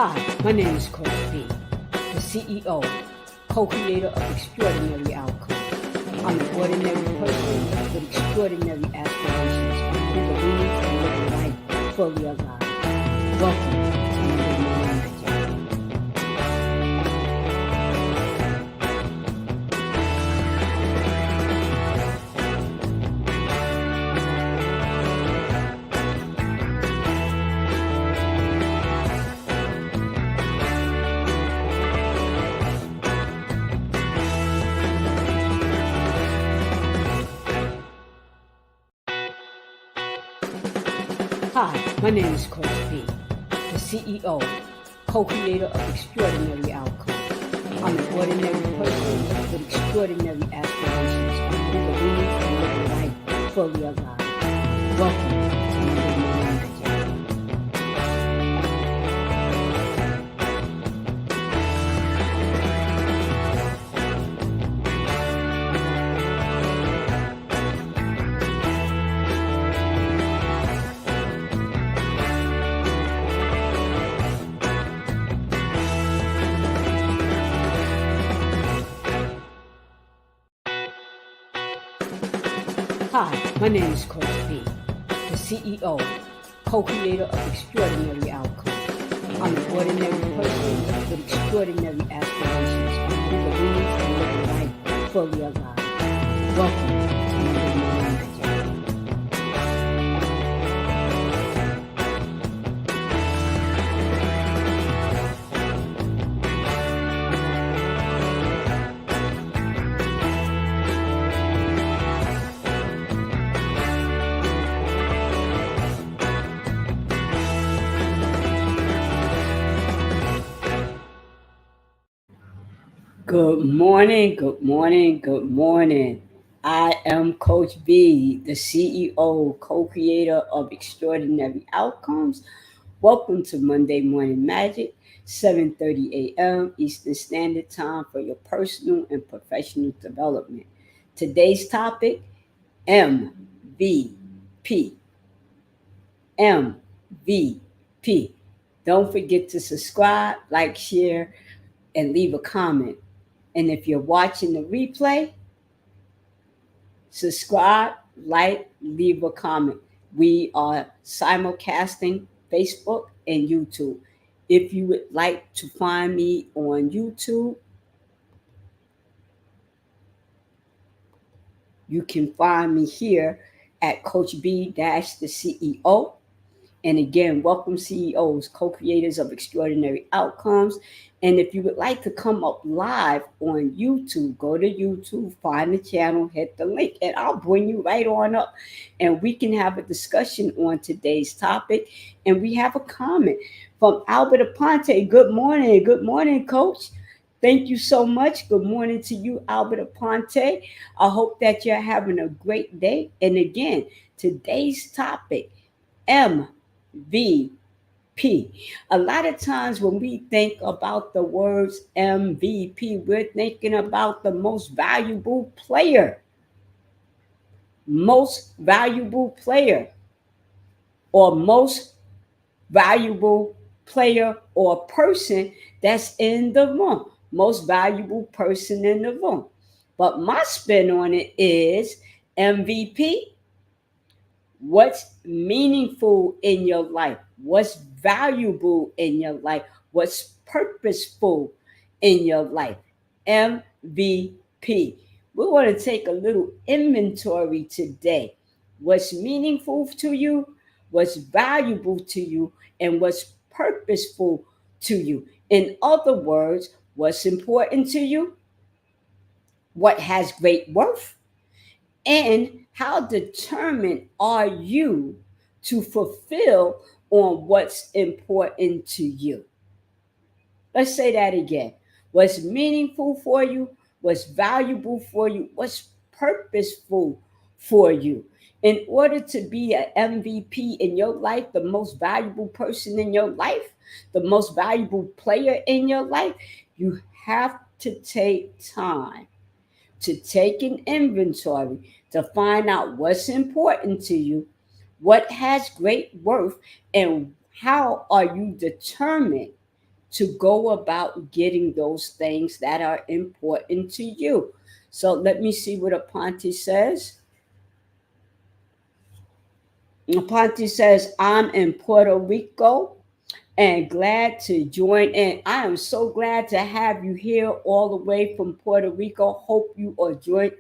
Hi, my name is Coach B, the CEO, co-creator of Extraordinary Outcomes. I'm an ordinary person with extraordinary aspirations who believes and lives a life fully alive. Welcome to Monday Morning Magic. Hi, my name is Coach B, the CEO, co-creator of Extraordinary Outcomes. I'm an ordinary person with extraordinary aspirations who believes and lives a life fully alive. Welcome to Monday Morning Magic. Hi, my name is Coach B, the CEO, co-creator of Extraordinary Outcomes. I'm an ordinary person with extraordinary aspirations who believes and lives a life fully alive. Welcome to Monday Morning Magic. Good morning, good morning, good morning. I am Coach B, the CEO, co-creator of Extraordinary Outcomes. Welcome to Monday Morning Magic, 7:30 a.m. Eastern Standard Time for your personal and professional development. Today's topic, MVP. MVP. Don't forget to subscribe, like, share, and leave a comment. And if you're watching the replay, subscribe, like, leave a comment. We are simulcasting Facebook and YouTube. If you would like to find me on YouTube, you can find me here at Coach B the CEO. And again, welcome CEOs, co-creators of extraordinary outcomes. And if you would like to come up live on YouTube, go to YouTube, find the channel, hit the link, and I'll bring you right on up. And we can have a discussion on today's topic. And we have a comment from Albert Aponte. Good morning, Coach. Thank you so much. Good morning to you, Albert Aponte. I hope that you're having a great day. And again, today's topic, MVP. A lot of times when we think about the words MVP, we're thinking about the most valuable player. Most valuable player, or most valuable player or person that's in the room. Most valuable person in the room. But my spin on it is MVP. What's meaningful in your life? What's valuable in your life? What's purposeful in your life? MVP. We want to take a little inventory today. What's meaningful to you? What's valuable to you? And what's purposeful to you? In other words, what's important to you? What has great worth? And how determined are you to fulfill on what's important to you? Let's say that again. What's meaningful for you? What's valuable for you? What's purposeful for you? In order to be an MVP in your life, the most valuable person in your life, the most valuable player in your life, you have to take time to take an inventory to find out what's important to you, what has great worth, and how are you determined to go about getting those things that are important to you. So let me see what Aponte says. Aponte says, I'm in Puerto Rico and glad to join in. I am so glad to have you here all the way from Puerto Rico. Hope you are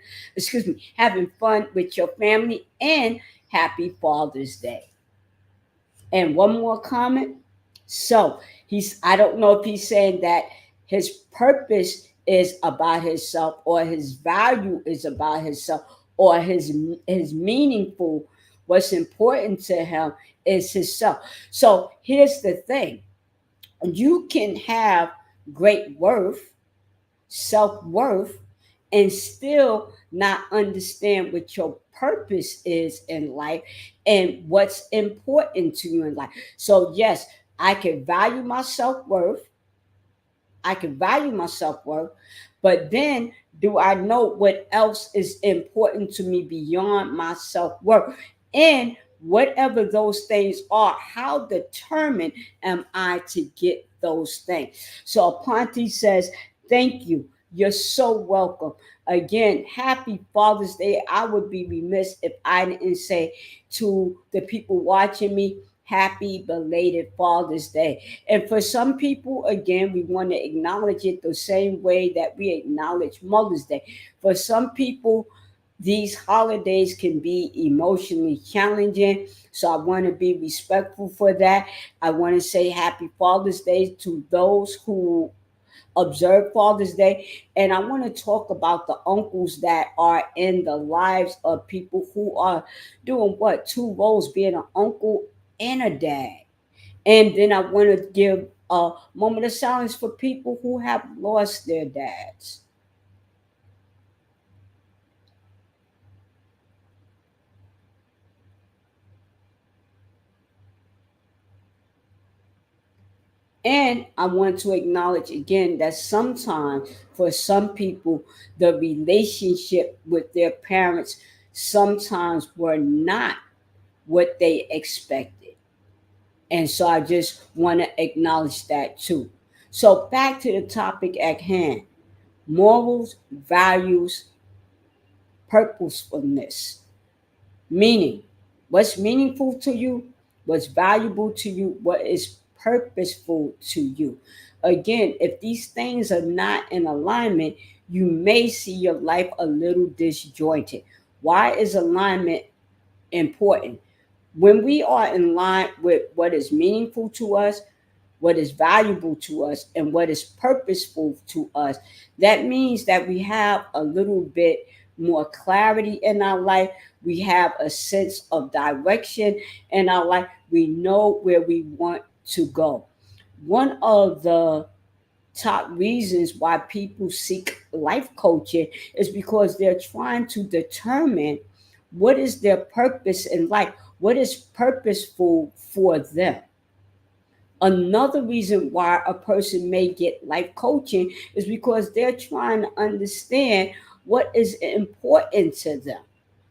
having fun with your family, and happy Father's Day. And one more comment. So I don't know if he's saying that his purpose is about himself, or his value is about himself, or his meaningful, what's important to him is himself. So here's the thing. You can have great worth, self-worth, and still not understand what your purpose is in life and what's important to you in life. So yes, I can value my self-worth. I can value my self-worth, but then do I know what else is important to me beyond my self-worth? And whatever those things are, how determined am I to get those things? So Aponte says, thank you. You're so welcome. Again, happy Father's Day. I would be remiss if I didn't say to the people watching me, happy belated Father's Day. And for some people, again, we want to acknowledge it the same way that we acknowledge Mother's Day. For some people, these holidays can be emotionally challenging. So I want to be respectful for that. I want to say happy Father's Day to those who observe Father's Day. And I want to talk about the uncles that are in the lives of people who are doing what? Two roles, being an uncle and a dad. And then I want to give a moment of silence for people who have lost their dads. And I want to acknowledge again that sometimes for some people, the relationship with their parents sometimes were not what they expected. And so I just want to acknowledge that too. So back to the topic at hand: morals, values, purposefulness. Meaning, what's meaningful to you, what's valuable to you, what is purposeful to you. Again, if these things are not in alignment, you may see your life a little disjointed. Why is alignment important? When we are in line with what is meaningful to us, what is valuable to us, and what is purposeful to us, that means that we have a little bit more clarity in our life. We have a sense of direction in our life. We know where we want to go. One of the top reasons why people seek life coaching is because they're trying to determine what is their purpose in life, what is purposeful for them. Another reason why a person may get life coaching is because they're trying to understand what is important to them.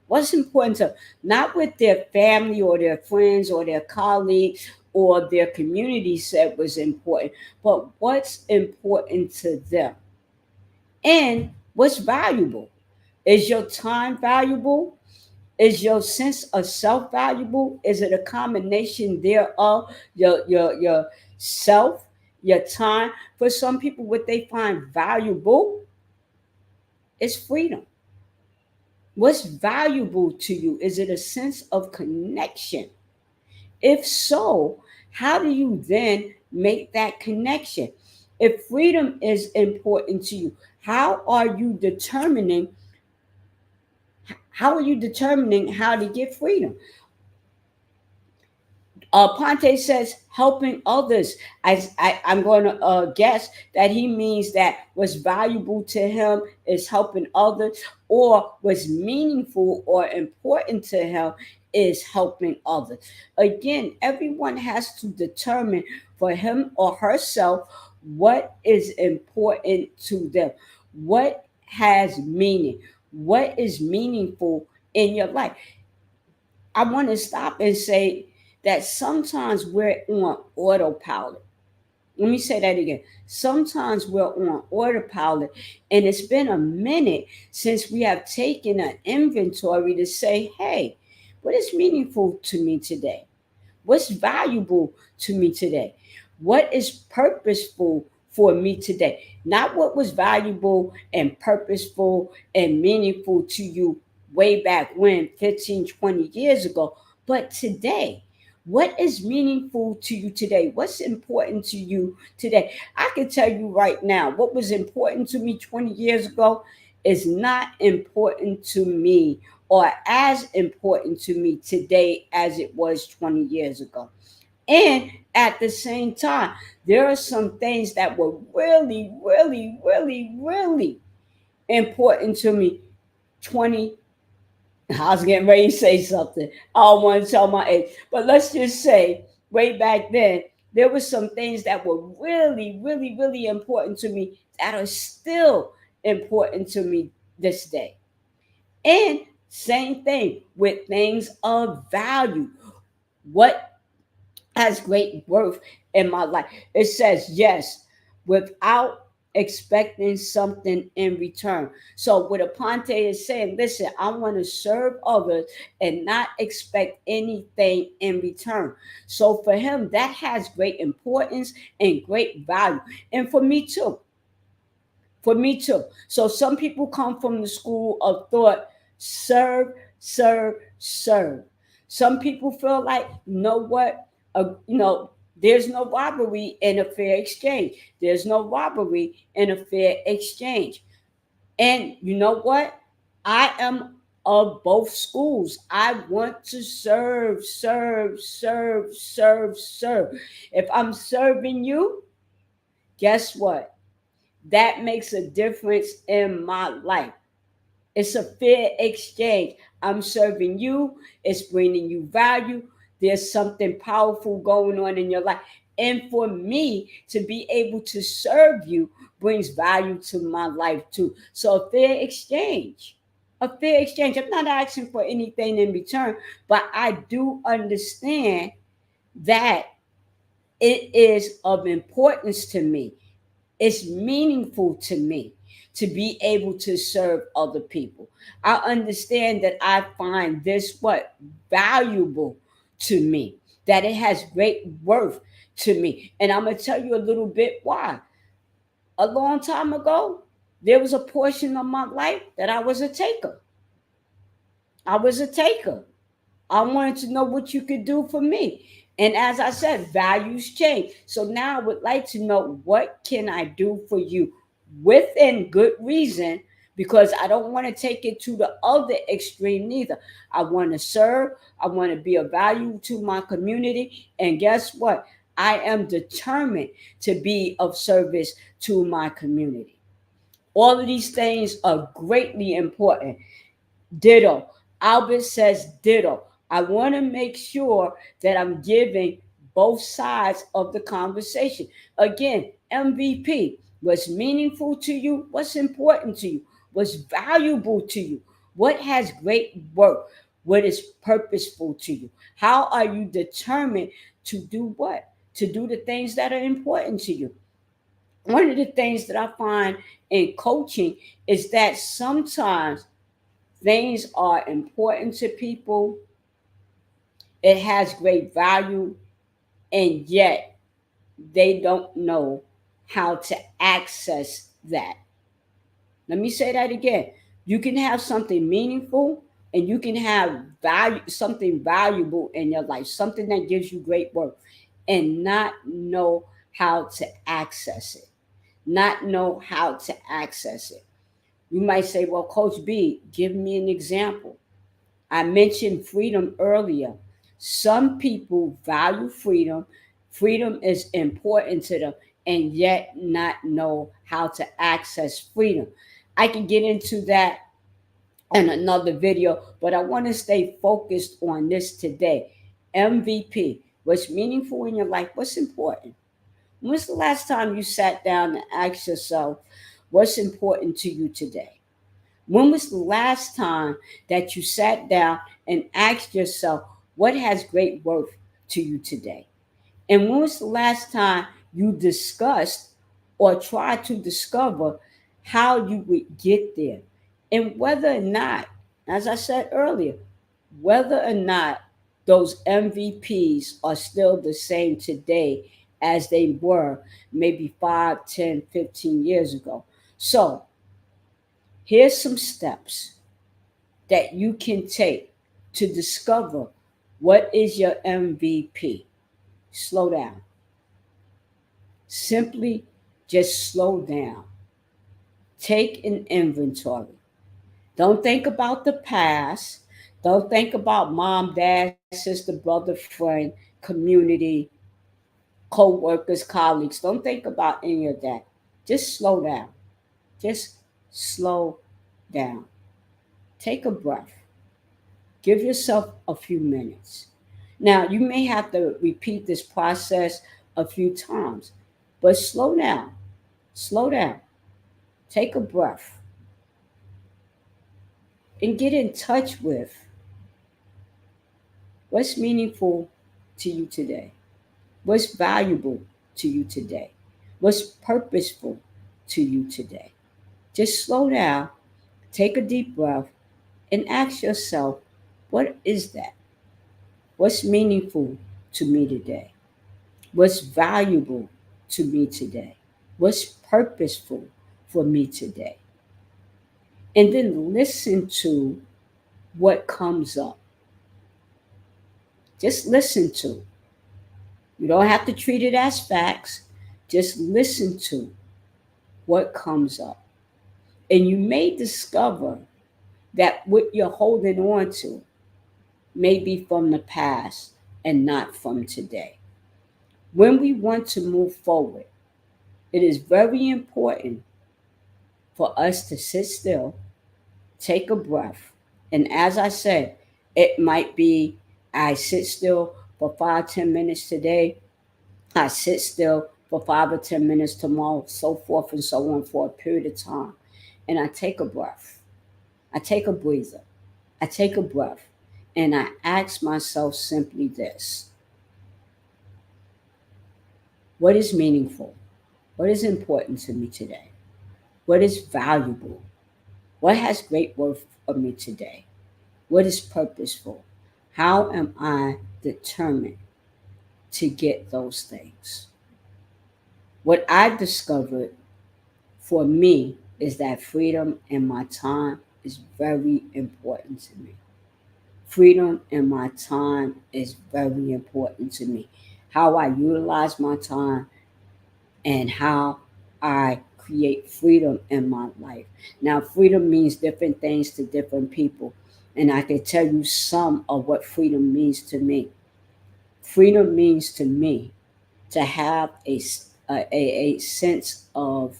What's important to them, not what their family or their friends or their colleagues or their community said was important, but what's important to them and what's valuable. Is your time valuable? Is your sense of self valuable? Is it a combination thereof? Your self, your time. For some people, what they find valuable is freedom. What's valuable to you? Is it a sense of connection? If so, how do you then make that connection? If freedom is important to you, how are you determining how to get freedom? Ponte says helping others. I'm going to guess that he means that what's valuable to him is helping others, or what's meaningful or important to him is helping others. Again, everyone has to determine for him or herself what is important to them, what has meaning, what is meaningful in your life. I want to stop and say that sometimes we're on autopilot. Let me say that again. Sometimes we're on autopilot, and it's been a minute since we have taken an inventory to say, hey, what is meaningful to me today? What's valuable to me today? What is purposeful for me today? Not what was valuable and purposeful and meaningful to you way back when, 15, 20 years ago, but today. What is meaningful to you today? What's important to you today? I can tell you right now, what was important to me 20 years ago is not important to me or as important to me today as it was 20 years ago. And at the same time, there are some things that were really, really, really, really important to me 20. I was getting ready to say something. I don't want to tell my age, but let's just say way back then, there were some things that were really, really, really important to me that are still important to me this day. And same thing with things of value. What has great worth in my life? It says yes, without expecting something in return. So what Aponte is saying, listen, I want to serve others and not expect anything in return. So for him, that has great importance and great value. And for me too. For me too. So some people come from the school of thought, serve, serve, serve. Some people feel like, you know what? There's no robbery in a fair exchange. There's no robbery in a fair exchange. And you know what? I am of both schools. I want to serve, serve, serve, serve, serve. If I'm serving you, guess what? That makes a difference in my life. It's a fair exchange. I'm serving you, it's bringing you value. There's something powerful going on in your life. And for me to be able to serve you brings value to my life too. So a fair exchange. A fair exchange. I'm not asking for anything in return, but I do understand that it is of importance to me. It's meaningful to me to be able to serve other people. I understand that I find this what valuable to me, that it has great worth to me. And I'm gonna tell you a little bit why. A long time ago, there was a portion of my life that I was a taker. I was a taker. I wanted to know what you could do for me. And as I said, values change. So now I would like to know, what can I do for you within good reason, because I don't want to take it to the other extreme neither. I want to serve, I want to be of value to my community. And guess what? I am determined to be of service to my community. All of these things are greatly important. Ditto. Albert says ditto. I want to make sure that I'm giving both sides of the conversation. Again, MVP. What's meaningful to you? What's important to you? What's valuable to you? What has great worth? What is purposeful to you? How are you determined to do what? To do the things that are important to you. One of the things that I find in coaching is that sometimes things are important to people, it has great value, and yet they don't know how to access that. Let me say that again. You can have something meaningful and you can have value, something valuable in your life, something that gives you great work, and not know how to access it. Not know how to access it. You might say, well, Coach B, give me an example. I mentioned freedom earlier. Some people value freedom. Freedom is important to them, and yet not know how to access freedom. I can get into that in another video, but I want to stay focused on this today. MVP. What's meaningful in your life? What's important? When's the last time you sat down and asked yourself, what's important to you today? When was the last time that you sat down and asked yourself, what has great worth to you today? And when was the last time you discussed or tried to discover how you would get there. And whether or not, as I said earlier, whether or not those MVPs are still the same today as they were maybe 5, 10, 15 years ago. So here's some steps that you can take to discover what is your MVP. Slow down. Simply just slow down. Take an inventory. Don't think about the past. Don't think about mom, dad, sister, brother, friend, community, co workers, colleagues. Don't think about any of that. Just slow down. Just slow down. Take a breath. Give yourself a few minutes. Now, you may have to repeat this process a few times, but slow down. Slow down. Take a breath and get in touch with what's meaningful to you today, what's valuable to you today, what's purposeful to you today. Just slow down, take a deep breath, and ask yourself, what is that? What's meaningful to me today? What's valuable to me today? What's purposeful for me today? And then listen to what comes up. Just listen to. You don't have to treat it as facts. Just listen to what comes up. And you may discover that what you're holding on to may be from the past and not from today. When we want to move forward, it is very important for us to sit still, take a breath. And as I said, it might be I sit still for 5, 10 minutes today. I sit still for 5 or 10 minutes tomorrow, so forth and so on for a period of time. And I take a breath. I take a breather. I take a breath. And I ask myself simply this: what is meaningful? What is important to me today? What is valuable? What has great worth for me today? What is purposeful? How am I determined to get those things? What I discovered for me is that freedom in my time is very important to me. Freedom in my time is very important to me. How I utilize my time and how I create freedom in my life. Now, freedom means different things to different people, and I can tell you some of what freedom means to me. Freedom means to me to have a sense of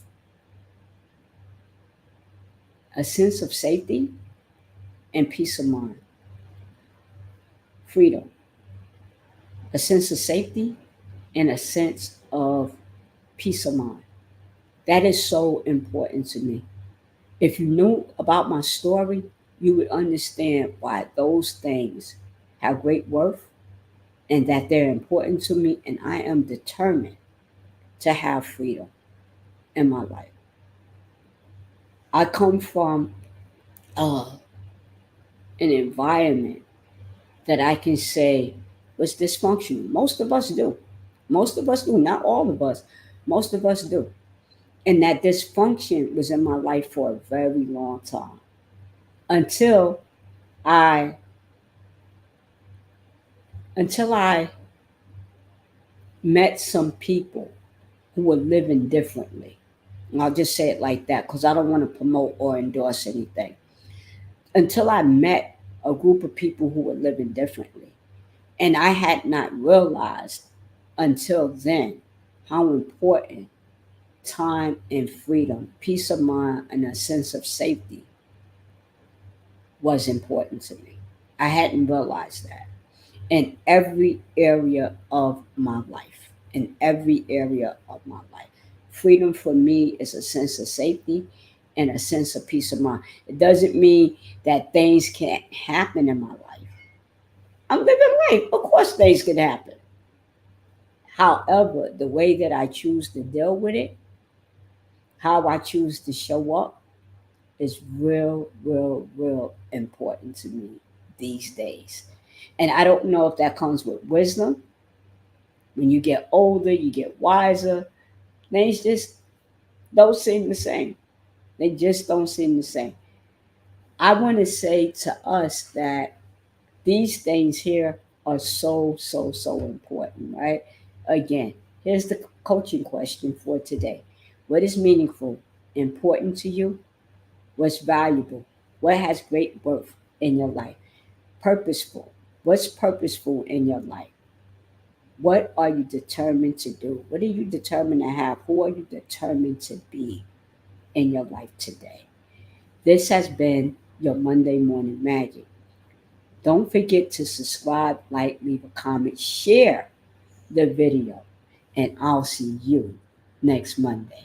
safety and peace of mind. Freedom, a sense of safety and a sense of peace of mind. That is so important to me. If you knew about my story, you would understand why those things have great worth and that they're important to me, and I am determined to have freedom in my life. I come from uh, an environment that I can say was dysfunctional. Most of us do. Most of us do. Not all of us. Most of us do. And that dysfunction was in my life for a very long time until I until I met some people who were living differently. And I'll just say it like that because I don't want to promote or endorse anything. Until I met a group of people who were living differently. And I had not realized until then how important time and freedom, peace of mind, and a sense of safety was important to me. I hadn't realized that in every area of my life. In every area of my life. Freedom for me is a sense of safety and a sense of peace of mind. It doesn't mean that things can't happen in my life. I'm living life. Of course, things can happen. However, the way that I choose to deal with it, how I choose to show up, is real, real, real important to me these days. And I don't know if that comes with wisdom. When you get older, you get wiser. Things just don't seem the same. They just don't seem the same. I want to say to us that these things here are so, so, so important, right? Again, here's the coaching question for today. What is meaningful, important to you? What's valuable? What has great worth in your life? Purposeful. What's purposeful in your life? What are you determined to do? What are you determined to have? Who are you determined to be in your life today? This has been your Monday Morning Magic. Don't forget to subscribe, like, leave a comment, share the video, and I'll see you next Monday.